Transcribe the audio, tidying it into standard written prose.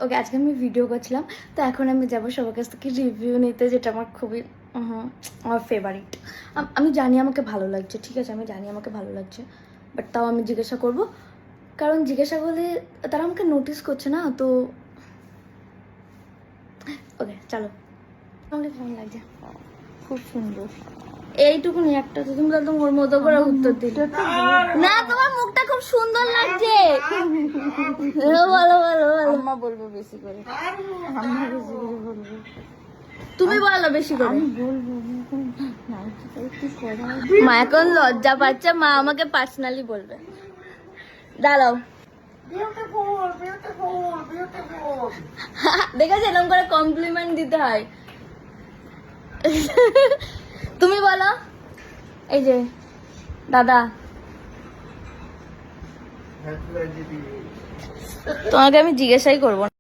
ওকে আজকে আমি ভিডিও করছিলাম, তো এখন আমি যাবো সবার কাছ থেকে রিভিউ নিতে, যেটা আমার খুবই আমার ফেভারিট। আমি জানি আমাকে ভালো লাগছে, ঠিক আছে, আমি জানি আমাকে ভালো লাগছে, বাট তাও আমি জিজ্ঞাসা করব, কারণ জিজ্ঞাসা করলে তারা আমাকে নোটিস করছে না তো। ওকে চলো, আমাকে কেমন লাগছে? খুব সুন্দর। এইটুকুনি একটা, তো তুমি একদম ওর মতো করে উত্তর দিলে না। তোমার মুখটা খুব সুন্দর লাগছে। বলো বলো বলো। আম্মা বলবো বেশি করে, আম্মা বেশি করে বলবো। তুমি বলো বেশি করে। আমি বলবো নাইটিটা একটু করা। মা এখন লজ্জা পাচ্ছে, মা আমাকে পার্সোনালি বলবে। দাঁড়াও, দেখেছো এরকম করে কমপ্লিমেন্ট দিতে হয়। তুমি বলো। এই যে দাদা, তোমাকে আমি জিজ্ঞাসাই করবো না।